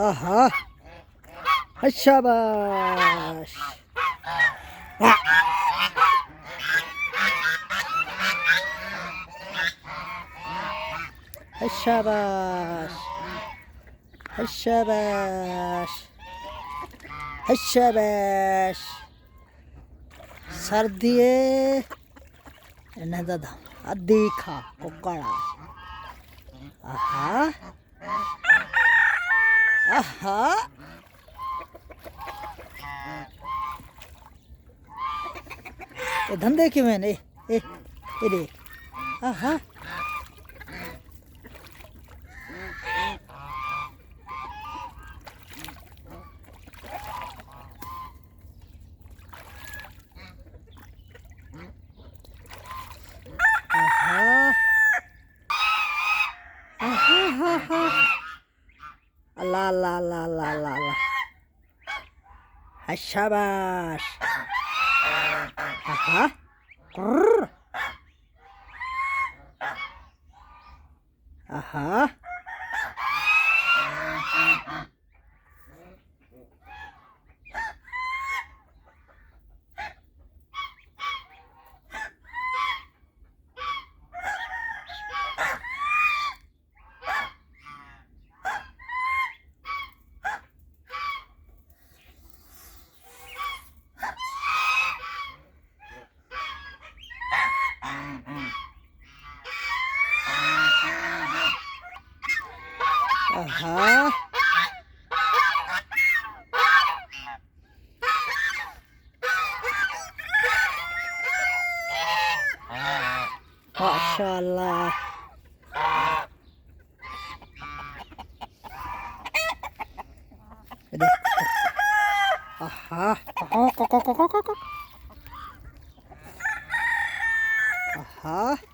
اها الشباش. الشباش الشباش الشباش सर्दिए इन्हें दादा देखा कुकड़ा आहा आहा ये धंधे की मैंने ए देख आहा لا لا لا لا لا لا الشباش اها قرر اها اها ما شاء الله اها اها